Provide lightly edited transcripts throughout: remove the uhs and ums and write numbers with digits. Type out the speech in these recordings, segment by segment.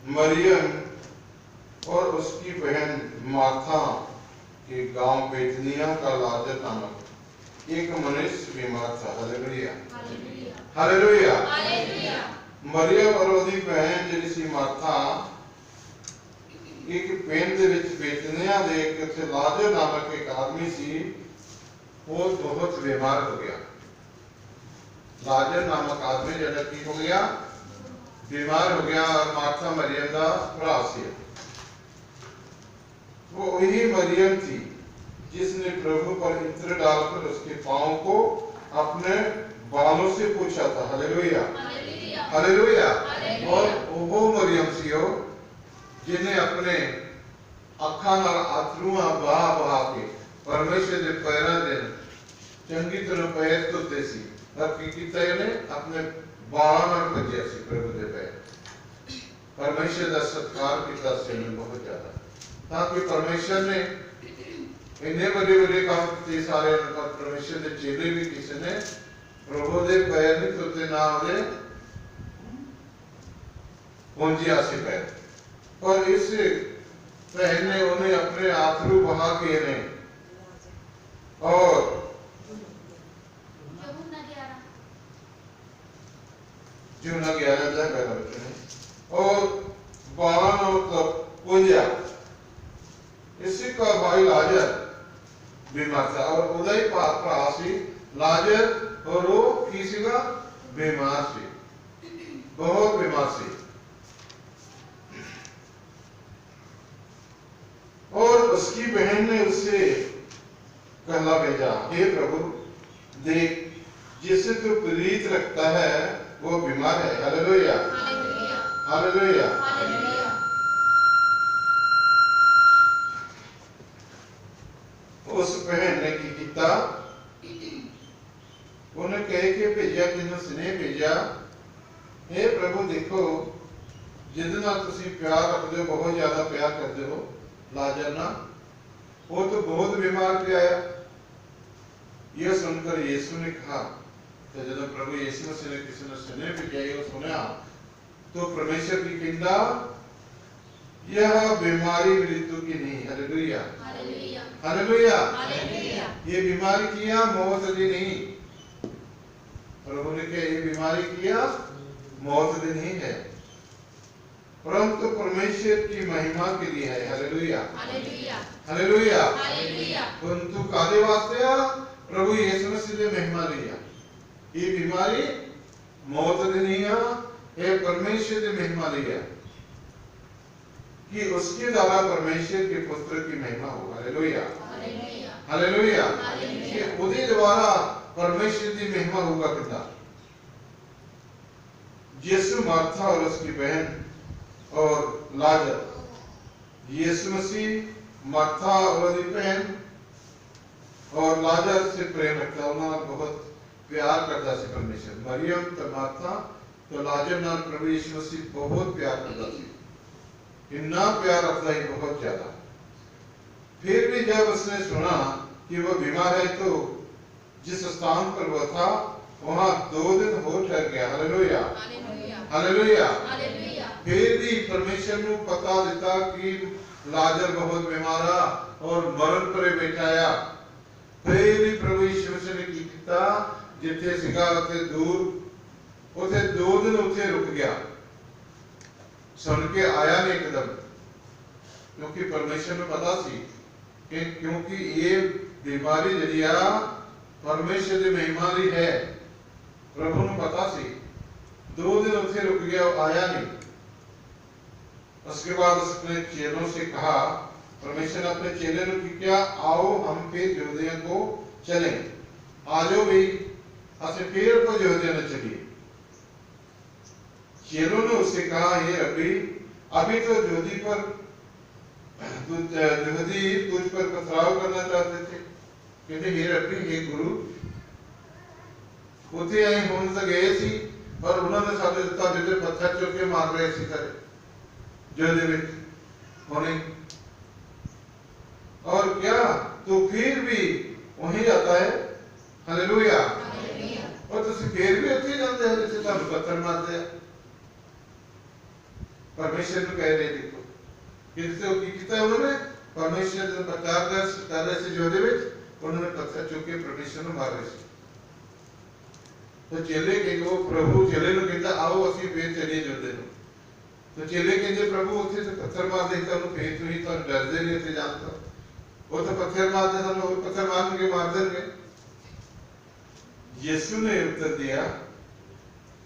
मरियम और उसकी बहन मार्था के गांव बेतनिया का लाजर नामक एक मनुष्य बीमार था। Hallelujah, hallelujah, hallelujah. मरियम और उसकी बहन जिहड़ी सी मार्था एक पिंड दे विच बेतनिया दे एक लाजर नामक एक आदमी सी, वो बहुत बीमार हो गया। लाजर नामक आदमी जिहड़ा की हो गया, बीमार हो गया। और मार्था मरियम का भरा सी। वो वही मरियम थी जिसने प्रभु पर इत्र डालकर उसके पांव को अपने बालों से पूछा था। Hallelujah, hallelujah. और वो मरियम सी हो जिन्हें अपने अखा नाल अथरूआं बहा बहा के परमेश्वर के पैरों दे चंगी तरह पैर धोते सी। और की कीता इहने अपने बालों नाल भज्जिया सी प्रभु दे पैर। परमेश्वर का सत्कार किया सी बहुत ज्यादा, ताकि परमेश्वर ने इन्ने बड़े बड़े काम किए सारे। परमेश्वर के चेले भी किसी ने प्रभु दे पैर नहीं धोते, ना उहदे पहुंचिया सी पैर। पर इस बहन ने उन्हें अपने आंसू बहा के ने और यूहन्ना 11 और 12 पूंजा। इसी का भाई लाजर बीमार था और उदय भरा सी लाजर, और वो किसी का बीमार सी, बहुत बीमार सी। और उसकी बहन ने उससे कहला भेजा, हे प्रभु देख, जिसे तू प्रीत रखता है वो बीमार है। Hallelujah, hallelujah, hallelujah. उस बहन ने की किया, उन्हें कह के भेजा, जिन्होंने स्नेह भेजा, हे प्रभु देखो, जितना तुसी प्यार रखते हो, बहुत ज्यादा प्यार करते हो लाजर ना, वो तो बहुत बीमार पे आया। यह सुनकर यीशु ने कहा, तो जब प्रभु यीशु मसीह ने किसी ने स्नेह भेजा सुना, तो परमेश्वर की कहता यह बीमारी मृत्यु की नहीं। Hallelujah, hallelujah, hallelujah. ये बीमारी किया मौत की नहीं। प्रभु ने कहा ये बीमारी किया मौत की नहीं है, परंतु परमेश्वर की महिमा के लिए है। Hallelujah, hallelujah, hallelujah, hallelujah. परंतु कादे वास्ते प्रभु यीशु मसीह ने महिमा लिया। ये बीमारी मौत की नहीं है, ये परमेश्वर ने महिमा लिया कि उसके द्वारा परमेश्वर के पुत्र की महिमा हो। हालेलुया, हालेलुया, कि उसी द्वारा परमेश्वर की महिमा होगा। पिता यीशु, मार्था और उसकी बहन और लाजर, यीशु मसीह मार्था और उसकी बहन और लाजर से प्रेम रखता, उन्होंने बहुत प्यार करता से परमेश्वर। मरियम तो मार्था तो लाजर नाल प्रभु यीशु मसीह बहुत प्यार करता सी, इतना प्यार रखता है बहुत ज्यादा। फिर भी जब उसने सुना कि वो बीमार है, तो जिस स्थान पर वो था वहां 2 दिन हो ठहर गया। Hallelujah, hallelujah, hallelujah. फिर भी परमेश्वर ने पता दिता कि लाजर बहुत बीमारा और मरण पर बैठाया। फिर भी प्रभु यीशु मसीह ने की किया, जिथे सिगा उथे दूर, उथे 2 दिन उथे रुक गया। सुन के आया नहीं एकदम, क्योंकि परमेश्वर ने पता सी कि क्योंकि ये बीमारी जरिया परमेश्वर की महिमा ली है। प्रभु ने पता सी, 2 दिन उसे रुक गया, आया नहीं। उसके बाद उसने चेलों से कहा, परमेश्वर ने अपने चेले ने क्या, आओ हम फिर यहूदिया को चलें। आजो भी असे फिर को यहूदिया ने चलिए। चेलों ने उससे कहा, हे रब्बी, अभी तो यहूदी तुझ पर पथराव करना चाहते थे। कहते हे रब्बी, हे गुरु, उथे अं होने तो गए सी, पर उन्होंने साडे ते पत्थर चुक के मार रहे सी करे जो होने। और क्या तो फिर भी वहीं जाता है। हालेलुया, और तुम फिर भी उथे जाते हैं जिसे तुहानू पत्थर मारते हैं। परमेश्वर को कह रहे देखो किससे की किया उन्होंने परमेश्वर जो प्रचार कर रहे थे जोधे में उन्होंने पत्थर चुके परमेश्वर को मार रहे थे तो चेले के वो प्रभु चेले नु कहता आओ असि पेट चलिए जोधे नु तो चेले कहते प्रभु उसे तो पत्थर मार देता उन्हें पेट हुई तो डर दे नहीं थे जानता वो तो पत्थर मार देता वो पत्थर मार देंगे यीशु ने उत्तर दिया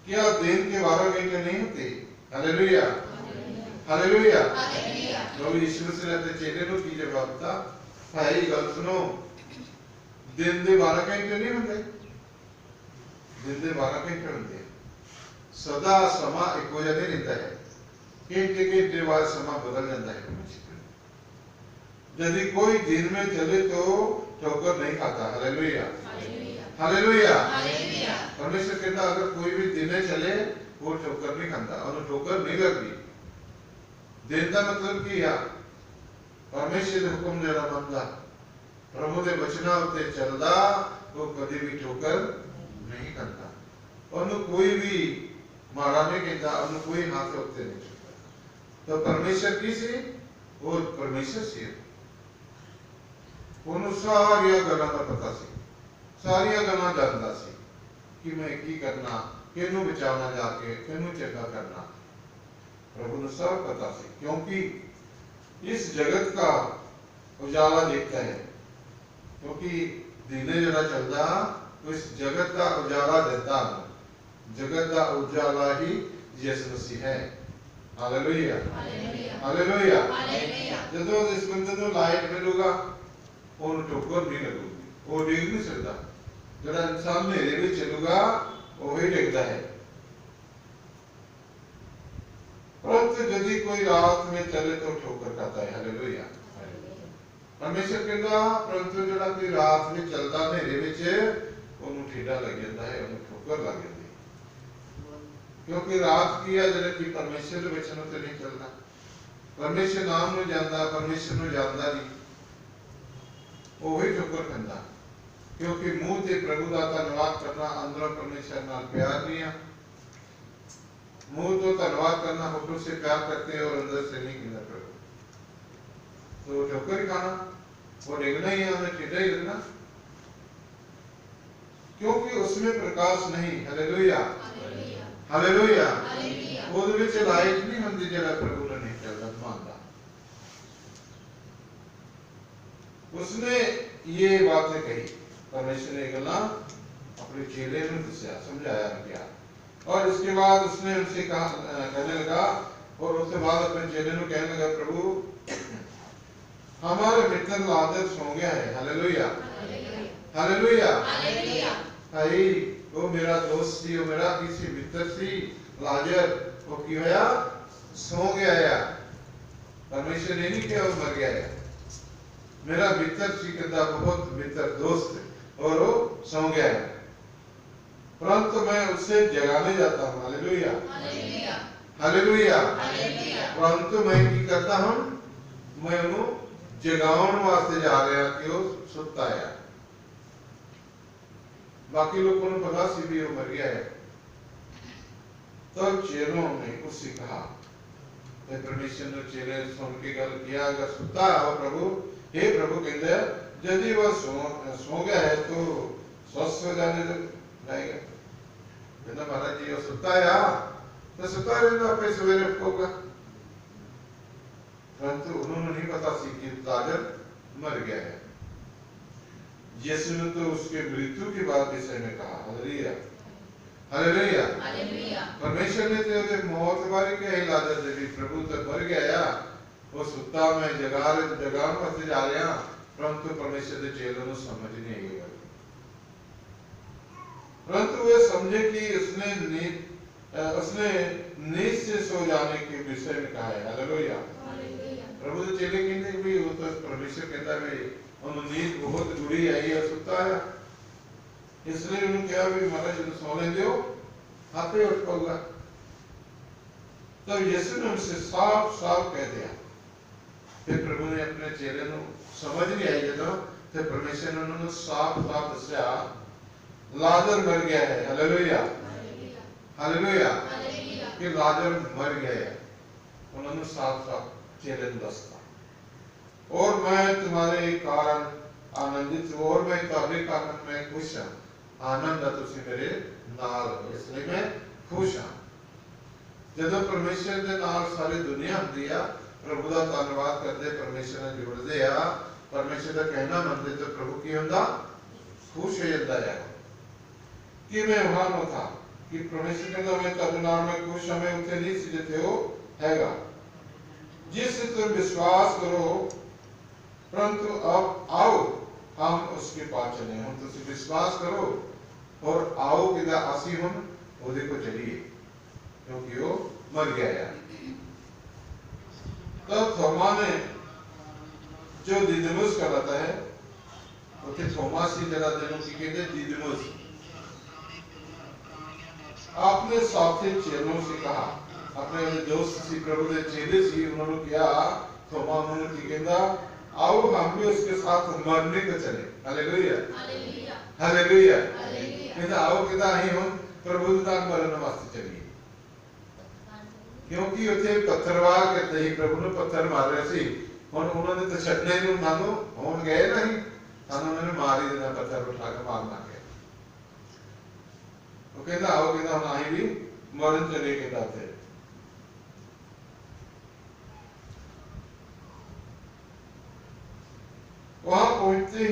क्या दिन के 12 घंटे नहीं होते हालेलुया हालेलुया प्रभु यीशु मसीह ने अपने चेले को की जवाब था भाई गल सुनो दिन के 12 घंटे नहीं होते दिन के 12 घंटे होते सदा समा एक हो जाते रहता है घंटे बाद समा बदल जाता है यदि कोई दिन में चले तो ठोकर नहीं खाता हालेलुया हालेलुया परमेश्वर कहता अगर कोई भी दिन में चले वो ठोकर नहीं खाता और ठोकर नहीं लगती दिन का मतलब क्या परमेश्वर हुक्म जरा बंदा प्रभु के वचना उत्ते चलदा वो कभी भी ठोकर नहीं करता और कोई भी मारा नहीं कहता और कोई हाथ उत्ते नहीं छूता तो परमेश्वर की सी वो परमेश्वर सी उन्होंने सारिया गल्लां दा पता सी सारिया गल्लां जानदा सी कि मैं की करना किनू बचाना जाके किनू चंगा करना प्रभु ने सब पता सी क्योंकि इस जगत का उजाला देखता है क्योंकि दिने जरा चलता तो इस जगत का उजाला देता जगत का उजाला ही यीशु मसीह है हालेलुया हालेलुया जदों इस बंदे को लाइट मिलेगा और ठोकर नहीं लगेगी वो डिग नहीं सकता जरा इंसान मेरे में चलूगा वो ही डिगता है परंतु यदि कोई रात में चले तो ठोकर खाता है हालेलुया परमेश्वर कहता परंतु जरा कोई रात में चलता मेरे विच ओनू ठेडा लग जाता है ओनू ठोकर लग जाती है क्योंकि रात की है जरा कि परमेश्वर के वचनों से नहीं चलता परमेश्वर नाम नु जानदा परमेश्वर नु जानदा नहीं वो ही ठोकर खाता क्योंकि मुंह से प्रभु का धन्यवाद करना अंदर परमेश्वर नाल प्यार नहीं है मुंह तो धन्यवाद करना होठों से प्यार करते हैं और अंदर से नहीं गिरना प्रभु तो ठोकर खाना वो डिगना ही है हमें टेढ़ा ही लगना क्योंकि उसमें प्रकाश नहीं हालेलुया हालेलुया वो विच लाइट नहीं होंदी जेड़ा प्रभु ने नहीं चलदा मानदा उसने ये बातें कही परमेश्वर ने गल्ला अपने चेले ने दस्या समझाया क्या और इसके बाद उसने उनसे कहा कहने लगा और उसके बाद अपने चेले ने कहने लगा प्रभु हमारे मित्र लाजर सो गया है हालेलुया हालेलुया भाई वो मेरा दोस्त थी वो मेरा किसी मित्र थी लाजर वो की होया सो गया है परमेश्वर ने नहीं किया वो मर गया है मेरा मित्र थी कहता बहुत मित्र दोस्त और वो सो गया है परंतु मैं उससे जगाने जाता हूँ हालेलुया हालेलुया परंतु मैं की करता हूँ मैं उन्हें जगाउन वास्ते जा रहा कि वो सुता है बाकी लोगों ने पता सी भी वो मर गया है तब चेलों ने उससे कहा परमेश्वर ने चेले सुन के गल किया अगर सुता है प्रभु हे प्रभु कहते यदि वह सो गया है तो स्वस्थ हो जाने जाएगा कहता महाराज जी वो सुता है तो सुता रहेगा अपने सवेरे उठोगा परंतु उन्होंने नहीं पता सी कि लाजर मर गया है यीशु ने तो उसके मृत्यु के बाद विषय में कहा हालेलुया हालेलुया परमेश्वर ने तो मौत बारे के ही लाजर दे प्रभु तो मर गया वो सुता में जगा रहे जगान वास्ते जा रहे हैं परंतु परमेश्वर के चेलों को समझ नहीं आई परंतु वे समझे कि उसने नींद से सो जाने के विषय में कहा है हालेलुया प्रभु के चेले कहते भी वो तो परमेश्वर कहता है उन्होंने नींद बहुत बुरी आई है सुता है इसलिए उन्होंने कहा भी महाराज जी सो लें दो आपे उठ पाऊंगा तब यीशु ने उनसे साफ साफ कह दिया फिर प्रभु ने अपने चेले को समझ नहीं आई जब फिर परमेश्वर ने उन्होंने साफ साफ दस्या लाजर मर गया है हालेलुया हालेलुया कि लाजर मर गया है उन्होंने साफ साफ चेले दसता और मैं तुम्हारे कारण आनंदित हूं और मैं तुम्हारे कारण मैं खुश हाँ आनंद है तुसी मेरे नाल हो इसलिए मैं खुश हाँ जदों परमेश्वर दे नाल सारी दुनिया हुंदी आ प्रभु का धन्यवाद करते परमेश्वर नाल जुड़ते आ परमेश्वर का कहना मनते तो प्रभु की हुंदा खुश हो जाता है कि मैं वहां न था कि परमेश्वर कहता मैं तेरे नाल में खुश हूं मैं उथे नहीं सी जिथे हो हैगा जिस तुम विश्वास करो परंतु अब आओ हम उसके पास चले हम तुम विश्वास करो और आओ कि असी हम उहदे को चलिए क्योंकि वो मर गया है तब थोमा ने जो दिदमुस कहलाता है उसे थोमा सी जगह देने की कहते दिदमुस आपने साथी चेलों से कहा अपने दोस्त सी प्रभु के चेले सी उन्होंने कहा थोमा उन्होंने की कहता आओ हम भी उसके साथ मरने को चले हालेलुया हालेलुया कहता आओ कहता ही हम प्रभु के साथ मरने वास्ते चलिए क्योंकि उसे पत्थरवार करते ही प्रभु ने पत्थर मार रहे सी और उन्होंने तो छड़ने नहीं मानो होन गए नहीं सानू उन्होंने मार ही देना पत्थर उठा के मारना के वो कहता आओ कहता हम आही भी मरन चले कहता थे वहां पहुंचने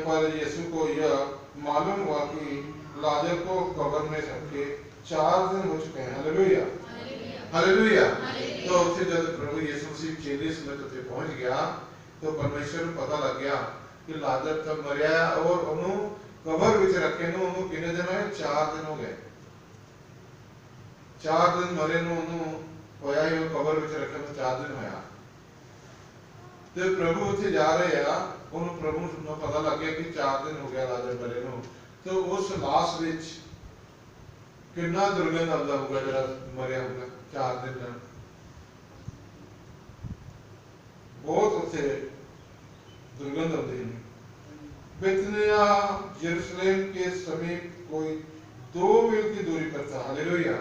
पर यीशु को यह मालूम हुआ कि लाजर को कब्र में रखे 4 दिन हो चुके हैं हालेलुया हालेलुया तो उसे जब प्रभु यीशु मसीह चेले समेत उसे पहुंच गया तो परमेश्वर को पता लग गया कि लाजर तब मरिया और उन्हों कब्र विच रखे नु उन्हों कितने दिन होए 4 दिन हो गए 4 दिन मरे नु उन्हों होया ही कब्र विच रखे नु 4 दिन होया तो प्रभु उसे जा रहे हैं उन्होंने प्रभु को पता लग गया कि 4 दिन हो गया लाजर मरे नु तो उस लाश विच कितना दुर्गंध आता होगा जरा मरिया होगा 4 दिन बहुत उसे दुर्गंध आती है बेथनिया यरूशलेम के समीप कोई 2 मील की दूरी पर था हालेलुया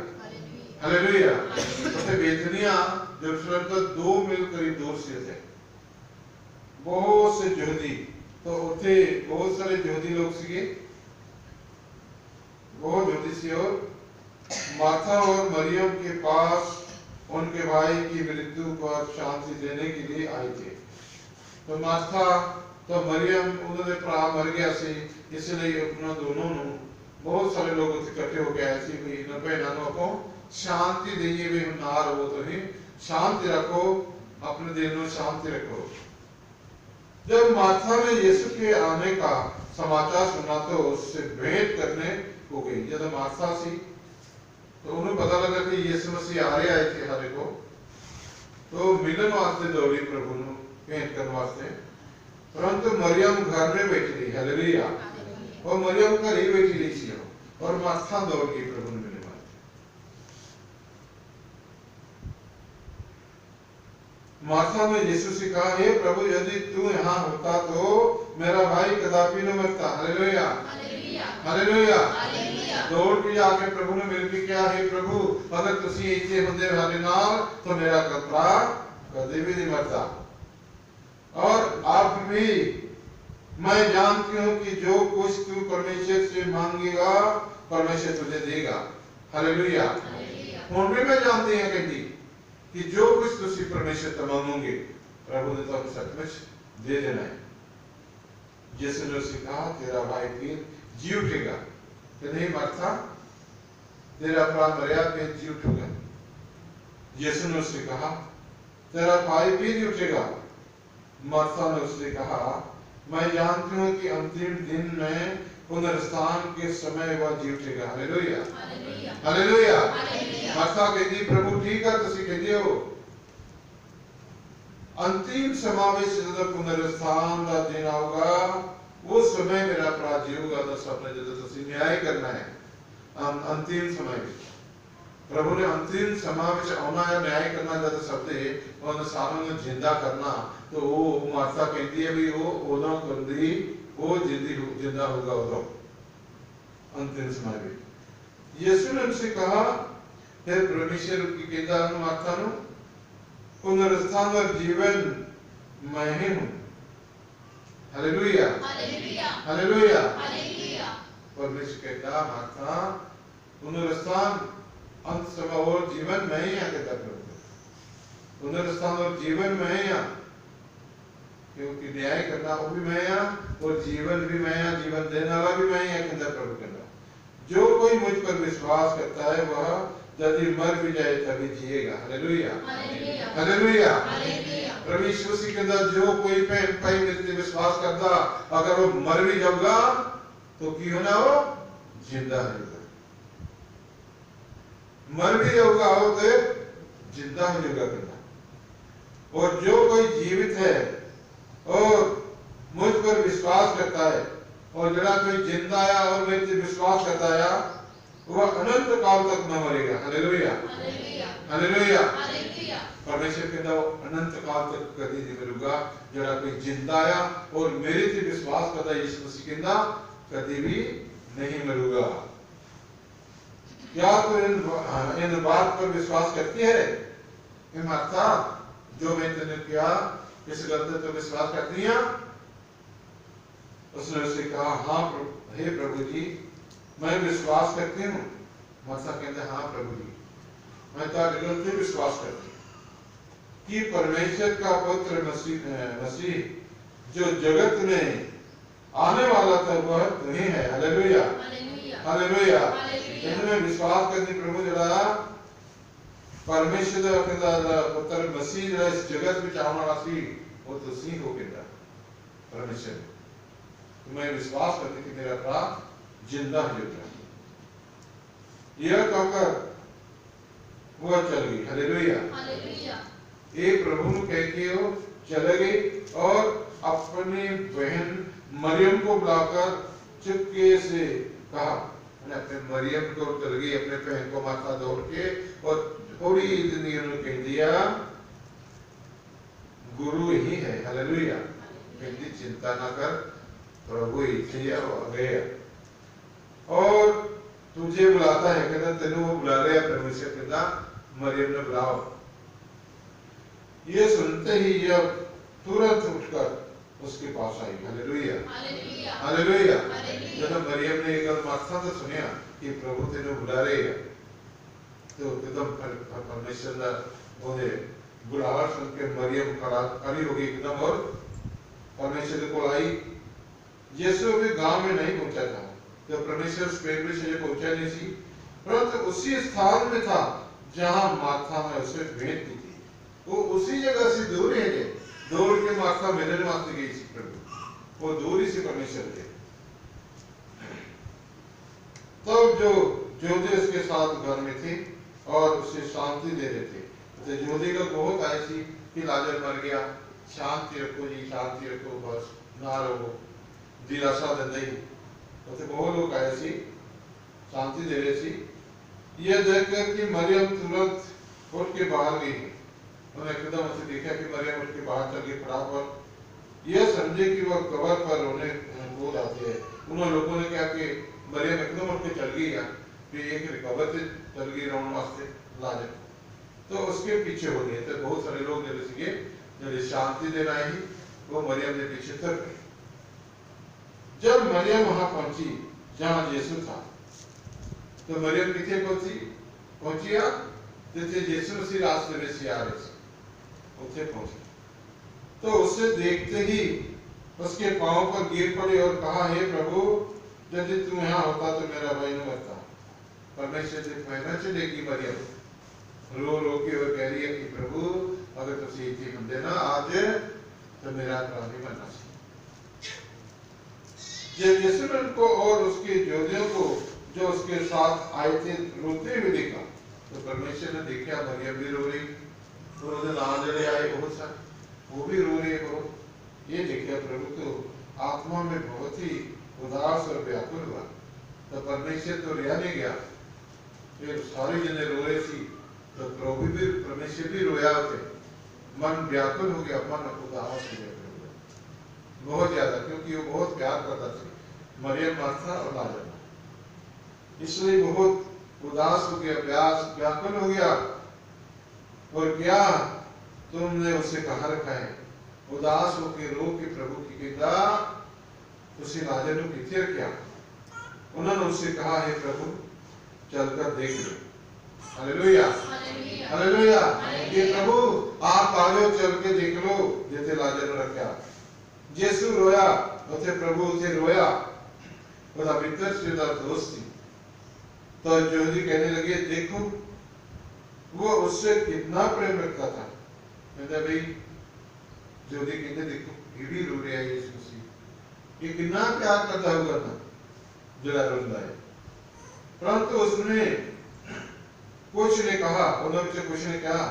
हालेलुया उसे बेथनिया यरूशलेम से 2 मील करीब दूर से थे बहुत से यहूदी तो उसे बहुत सारे यहूदी लोग सीगे बहुत यहूदी सी और मार्था और मरियम के पास उनके भाई की मृत्यु पर शांति देने के लिए आए थे तो मार्था तो मरियम उन्होंने भरा मर गया सी इसलिए अपना दोनों बहुत सारे लोग इकट्ठे हो गए सी भी इन भैनों को शांति दीजिए भी ना रहो तो ही शांति रखो अपने दिल में शांति रखो जब मार्था ने यीशु के आने का समाचार सुना तो उससे भेंट करने हो गई जब मार्था सी तो उन्हें पता लगा कि यीशु मसीह आ रहे आए थे हरे को तो मिलन वास्ते दौड़ी प्रभु ने भेंट करने वास्ते परंतु मरियम घर में बैठी रही हालेलुया और मरियम घर ही बैठी रही थी और मार्था दौड़ गई प्रभु ने मिलने वास्ते मार्था ने यीशु से कहा हे प्रभु यदि तू यहाँ होता तो मेरा भाई कदापि न मरता हालेलुया हालेलुया दौड़ के जाके प्रभु ने मिल के क्या हे प्रभु अगर तुसी इतने होंदे हाले नाल तो मेरा कतरा कभी भी नहीं मरता और अब भी मैं जानती हूँ कि जो कुछ तू परमेश्वर से मांगेगा परमेश्वर तुझे देगा हालेलुया हुण भी मैं जानती हूँ कहती कि जो कुछ तुसी परमेश्वर से मांगोगे प्रभु ने तो सचमुच दे देना है यीशु ने कहा तेरा भाई फिर जी उठेगा कि नहीं मार्था तेरा भरा मरिया फिर जी उठेगा यीशु ने उससे कहा तेरा भाई फिर उठेगा मार्था ने उससे कहा मैं जानती हूँ कि अंतिम दिन में पुनरुत्थान के समय वह जी उठेगा हालेलुया हालेलुया मार्था कहती प्रभु ठीक है तुसी कहते हो अंतिम समावेश जब पुनरुत्थान का दिन आऊगा उस समय मेरा भरा जीवगा तो सबने जो तुसी न्याय करना है अंतिम समय में प्रभु ने अंतिम समय में आना है न्याय करना जब सबने और सारों ने जिंदा करना तो वो मार्था कहती है भी वो ओदों करदी वो जिंदा होगा ओदों अंतिम समय में यीशु ने उनसे कहा फिर परमेश्वर की कहता माता नु पुनरुत्थान और जीवन मैं ही हूँ। Hallelujah hallelujah hallelujah. हालेलुया। परमेश्वर कहता माता पुनरुत्थान अंत समय और जीवन मैं ही यहाँ कहता प्रभु। पुनरुत्थान और जीवन मैं ही यहाँ, क्योंकि न्याय करना वो भी मैं यहाँ और जीवन भी मैं यहाँ, जीवन देने वाला भी मैं यहाँ कहता प्रभु कहता। जो कोई मुझ पर विश्वास करता है वह यदि मर भी जाए तभी जिएगा। Hallelujah hallelujah. प्रभु यीशु मसीह के अंदर जो कोई पैन पाई मिलते विश्वास करता, अगर वो मर भी जाऊंगा तो क्यों ना हो जिंदा रहेगा। मर भी जाऊंगा हो तो जिंदा हो जाएगा करना। और जो कोई जीवित है और मुझ पर विश्वास करता है और जरा कोई जिंदा आया और मेरे से विश्वास करता है वह अनंत काल तक न मरेगा। Hallelujah hallelujah. परमेश्वर के अंदर अनंत काल तक कभी नहीं मरूंगा। जरा कोई जिंदा आया और मेरे से विश्वास करता है यीशु मसीह के अंदर कभी भी नहीं मरूंगा। क्या तो इन बात पर विश्वास करती है कि माता जो मैं तेने किया इस गलती तो विश्वास करती है? उसने उससे कहा हाँ हे प्रभु जी मैं विश्वास करती हूँ। माता कहते हाँ प्रभु जी मैं तो गलती विश्वास करती कि परमेश्वर का पुत्र मसीह जो जगत में आने वाला था वह तुम्ही है। Hallelujah hallelujah. इसमें विश्वास करनी प्रभु जरा परमेश्वर का पुत्र मसीह जो इस जगत में चाहने वाला सी वो तो सी हो गया परमेश्वर। मैं विश्वास करती कि मेरा प्राण जिंदा हो जाएगा। यह कहकर वह चल गई। Hallelujah hallelujah. ये प्रभु ने कह के वो चले गई और अपनी बहन मरियम को बुलाकर चुपके से कहा, अपने मरियम को चल गई अपने बहन को माथा दौड़ के और थोड़ी जिंदगी उन्होंने कह दिया गुरु ही है। हालेलुया। कहती चिंता ना कर प्रभु ही गया और तुझे बुलाता है। कहता तेने वो बुला रहे परमेश्वर कहता मरियम ने बुलाओ। ये सुनते ही यह तुरंत उठकर उसके पास आई। Hallelujah hallelujah. जब मरियम ने एक माथा से सुनिया कि प्रभु तेने बुला रहे हैं तो एकदम परमेश्वर ने बोले बुलावा सुन के मरियम खड़ी हो गई एकदम और परमेश्वर को आई। यीशु भी गांव में नहीं पहुंचा था तो परमेश्वर स्पेन में से पहुंचा नहीं थी, परंतु उसी स्थान में था जहां माथा ने उसे भेंट दी थी। वो उसी जगह से दूर है दौड़ के माथा मिलने वास्ते गई थी प्रभु। वो दूरी से परमेश्वर थे। तब जो ज्योति उसके साथ घर में थी और उसे शांति दे रहे थे। तो ज्योति का बहुत आई थी कि लाजर मर गया, शांति रखो जी शांति रखो, बस ना रहो दिलासा दे नहीं। तो बहुत लोग आए सी शांति दे रहे सी। यह देखकर कि मरियम तुरंत उठ के बाहर गई। उन्होंने एकदम उसे देखा कि मरियम उठ के बाहर चल गई फटाफट। यह समझे कि वह कबर पर रोने बोल आते हैं। उन लोगों ने क्या कि मरियम एकदम उठ के चल गई कि एक कबर से चल गई रोने वास्ते लाजर, तो उसके पीछे हो गए। तो बहुत सारे लोग जब शांति देना ही वो मरियम के पीछे चल गए। जब मरियम वहां पहुंची जहां यीशु था तो मरियम किथे पहुंची जिसे यीशु मसीह रास्ते में से आ रहे थे उसे पहुंची। तो उसे देखते ही उसके पांव पर गिर पड़े और कहा हे प्रभु यदि तू यहाँ होता तो मेरा भाई न मरता। परमेश्वर से कहना चलेगी मरियम रो रो के और कह रही है कि प्रभु अगर तुम इतनी हम देना आज तो मेरा प्राण नहीं मरना चाहिए। जब यीशु ने उनको और उसके योद्धाओं को जो उसके साथ आए थे रोते हुए देखा तो परमेश्वर ने देखा मरियम भी रो रही और उसके नाम जड़े आए बहुत सारे वो भी रो रहे बहुत। ये देखा प्रभु तो आत्मा में बहुत ही उदास और व्याकुल हुआ। तो परमेश्वर तो रिया नहीं गया, फिर सारे जने रो रहे थी तो प्रभु भी परमेश्वर भी रोया थे। मन व्याकुल हो गया, मन उदास हो गया बहुत ज्यादा, क्योंकि वो बहुत प्यार करता था मरियम मार्था और लाजर। इसलिए बहुत उदास हो गया, व्याकुल हो गया। और क्या तुमने उसे कहा रखा है? उदास होकर रो के प्रभु की कहता उसे लाजर को किथे रखा? उन्होंने उससे कहा, हे प्रभु चलकर देख लो। Hallelujah, hallelujah. ये प्रभु आप आओ, चल के देख लो जिथे लाजर ने रखा। यीशु रोया, उथे प्रभु उसे रोया। उसका मित्र से दोस्त थी। तो यहूदी कहने लगे, देखो वो उससे कितना प्रेम रखता था। कहता भाई, यहूदी कहते देखो ये भी रो रहा है, यीशु मसीह ये कितना प्यार करता होगा था जरा रोंदा है। परंतु उसने कुछ ने कहा, उन्होंने कुछ ने कहा,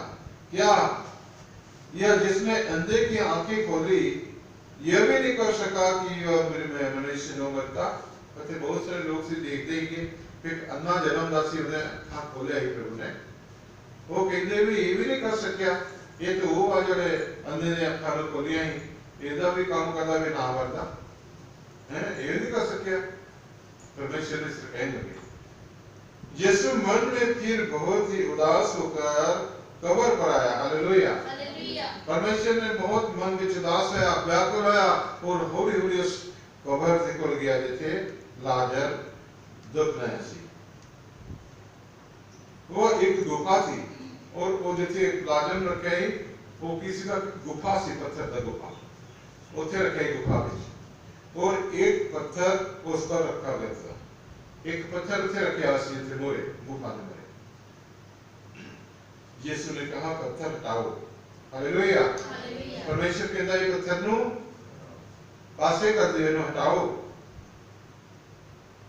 क्या यह जिसने अंधे की आंखें खोली यह भी नहीं कर सका कि यह मनुष्य नो मरता? कहते बहुत सारे लोग से देखते ही कि फिर अन्ना जन्मदासी उन्हें आंख खोले ही प्रभु ने, वो कहते भी ये भी नहीं कर सकिया। ये तो वो आ जड़े अंधे ने अखा खोलिया ही एदा भी काम करता भी ना मरता है, ये नहीं कर सकिया। परमेश्वर ने सिर्फ कहने लगे। यीशु मन में फिर बहुत ही उदास होकर कब्र पर आया। हालेलुया, परमेश्वर ने बहुत मन में उदास होया, व्याकुल होया और हौली हौली उस कब्र से खुल गया जैसे लाजर दफनाया सी। वो एक गुफा थी और वो जैसे लाजर रखे ही वो किसी का गुफा सी, पत्थर का गुफा उसे रखे गुफा में, और एक पत्थर उस पर रखा गया था। एक पत्थर उसे रखे आसी थे मोरे गुफा में मोरे। यीशु ने कहा पत्थर हटाओ। हालेलुया, परमेश्वर कहता है पत्थर नु पासे कर दे, नो हटाओ।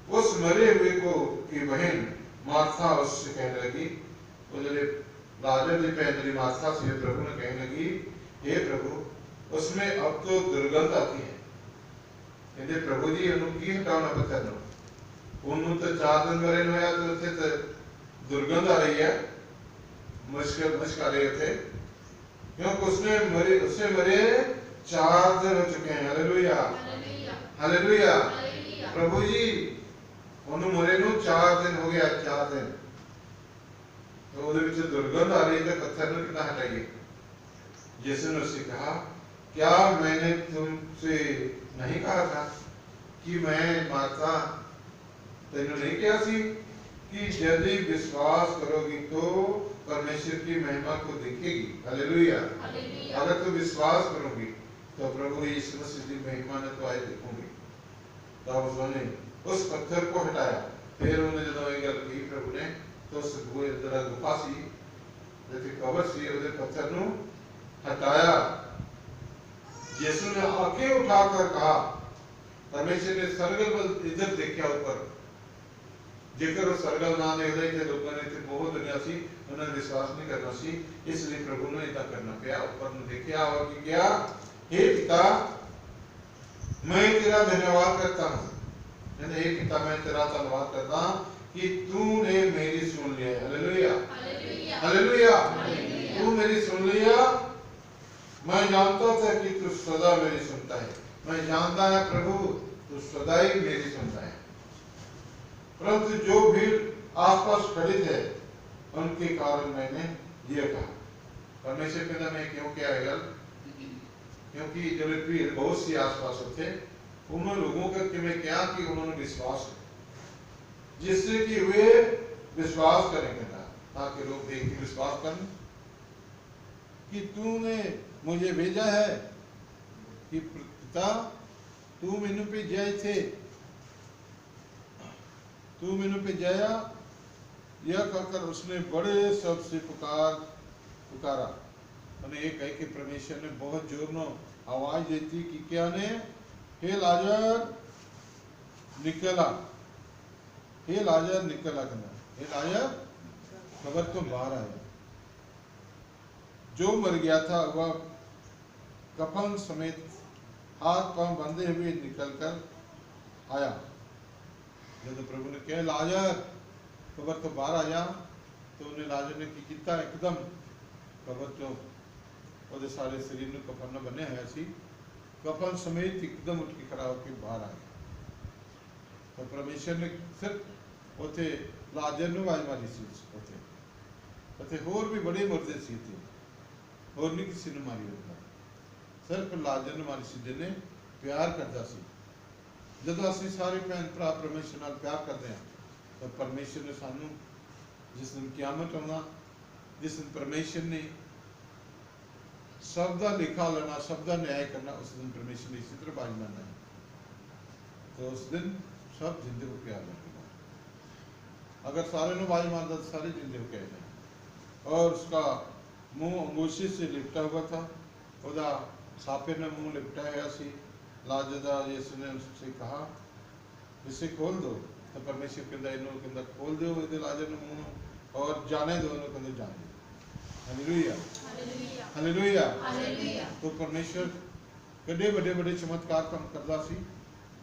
उस मरे हुए को की बहन मार्था उससे कहने लगी, वो जब लाजर जी पहले मार्था से प्रभु ने कहने लगी, हे प्रभु उसमें अब तो दुर्गंध आती है। कहते प्रभु जी उन्होंने की हटाओ ना पत्थर नो, उन्होंने तो 4 दिन मरे होया तो उसे तो दुर्गंध आ रही है, मुश्क आ रहे थे, क्योंकि उससे मरे 4 दिन हो चुके हैं। Hallelujah, hallelujah. प्रभु जी उन्होंने मरे नु 4 दिन हो गया, 4 दिन तो उधर बीच दुर्गंध आ रही है, पत्थर ने कितना हटाइए। यीशु ने उससे कहा, क्या मैंने तुमसे नहीं कहा था कि मैं माता तेनू नहीं कहा सी कि यदि विश्वास करोगी तो परमेश्वर की महिमा को देखेगी। हालेलुया, अगर तुम विश्वास करोगी तो प्रभु यीशु मसीह की महिमा ने तो आज देखोगे। तो उसने उस पत्थर को हटाया। फिर उन्होंने जो ये गल की प्रभु ने तो उस गुफा सी जैसे कबर सी उधर पत्थर नु हटाया। यीशु ने आंखें उठाकर कहा, परमेश्वर ने सरगल इधर देखा ऊपर, जेकर सरगल ना देख रहे थे लोगों ने थे बहुत दुनिया सी, उन्होंने विश्वास नहीं करना सी, इसलिए प्रभु ने इतना करना पाया। ऊपर ने देखा और कि क्या, हे पिता मैं तेरा धन्यवाद करता हूँ, हे पिता मैं तेरा धन्यवाद करता कि तूने मेरी सुन लिया। हालेलुया, हालेलुया, तू मेरी सुन लिया। मैं जानता था कि तू सदा मेरी सुनता है, मैं जानता है प्रभु तू सदा ही मेरी सुनता है। परंतु जो भीड़ आसपास खड़े थे उनके कारण मैंने ये कहा। परमेश्वर कहता मैं क्यों क्या है गल, क्योंकि जब भीड़ बहुत सी आसपास थे उन्होंने लोगों का कि मैं क्या कि उन्होंने विश्वास जिससे कि वे विश्वास करेंगे ना, ताकि लोग देख के विश्वास करें कि तूने मुझे भेजा है कि पिता तू मैनू भेजा थे, तू मैनू भेजाया। यह कहकर उसने बड़े शब्द से पुकारा। मैंने ये कह के परमेश्वर ने बहुत जोर न आवाज देती कि क्या ने, हे लाजर निकला, हे लाजर निकला करना, हे लाजर खबर तो बाहर आया। जो मर गया था वह कफन समेत हाथ पांव बंधे हुए निकल कर आया। जब प्रभु ने कहा लाजर खबर तो बाहर आया, तो उन्हें लाजर ने की किया एकदम खबर तो वो सारे शरीर में कफन न बने है सी, कफन समेत एकदम उठ के खड़ा होकर बाहर आ गया। तो परमेश्वर ने सिर्फ उसे ਲਾਜ਼ਰ ਨੂੰ ਆਵਾਜ਼ ਮਾਰੀ ਸੀ ਉੱਥੇ, ਅਤੇ ਹੋਰ ਵੀ ਬੜੇ ਮੁਰਦੇ ਸੀ ਇੱਥੇ, ਹੋਰ ਨਹੀਂ ਕਿਸੇ ਨੂੰ ਮਾਰੀ ਹੁੰਦਾ, ਸਿਰਫ ਲਾਜ਼ਰ ਨੂੰ ਮਾਰੀ ਸੀ ਜਿਹਨੇ ਪਿਆਰ ਕਰਦਾ ਸੀ। ਜਦੋਂ ਅਸੀਂ ਸਾਰੇ ਭੈਣ ਭਰਾ ਪਰਮੇਸ਼ਰ ਨਾਲ ਪਿਆਰ ਕਰਦੇ ਹਾਂ ਤਾਂ ਪਰਮੇਸ਼ਰ ਨੇ ਸਾਨੂੰ, ਜਿਸ ਦਿਨ ਕਿਆਮਤ ਆਉਣਾ, ਜਿਸ ਦਿਨ ਪਰਮੇਸ਼ਰ ਨੇ ਸਭ ਦਾ ਲੇਖਾ ਲੈਣਾ, ਸਭ ਦਾ ਨਿਆਂ ਕਰਨਾ, ਉਸ ਦਿਨ ਪਰਮੇਸ਼ਰ ਨੇ ਇਸੇ ਤਰ੍ਹਾਂ ਬਾਜ ਮਾਰਨਾ है, तो उस दिन सब जिंदे को प्यार लगेगा। अगर सारे ने बाज मारता तो सारे जिंदे को कह जाए। और उसका मुंह अंगूठी से लिपटा हुआ था, ਉਹਦਾ ਸਾਪੇ ने मुंह लिपटाया सी लाजर दा। यीशु ने उससे कहा इसे खोल दो, तो परमेश्वर कहता इन्हों कहता खोल दो ये लाजर ने मुंह और जाने दो, इन्हों कहते जाने दो। Hallelujah hallelujah hallelujah. तो परमेश्वर कितने बड़े बड़े चमत्कार काम करता सी,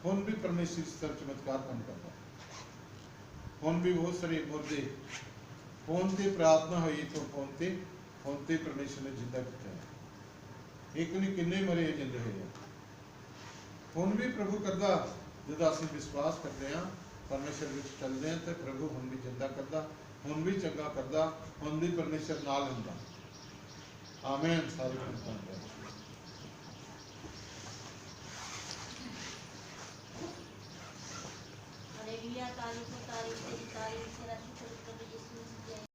हुन भी परमेश्वर इस तरह चमत्कार काम करता, हुन भी बहुत सारे मुर्दे फोन से प्रार्थना हुई तो फोन से परमेश्वर ने जिंदा किया है, एक नहीं किन्ने मरे जिंदे हुए हैं। हुन भी प्रभु करता, जब असं विश्वास करते हैं परमेश्वर में चलते हैं तो प्रभु हुन भी जिंदा करता, हुन भी चंगा करता, हुन भी परमेश्वर नाल हुंदा। आमीन। सारे हालेलुया। तारीफ तेरी तारीफ तेरा शुक्र प्रभु यीशु मसीह।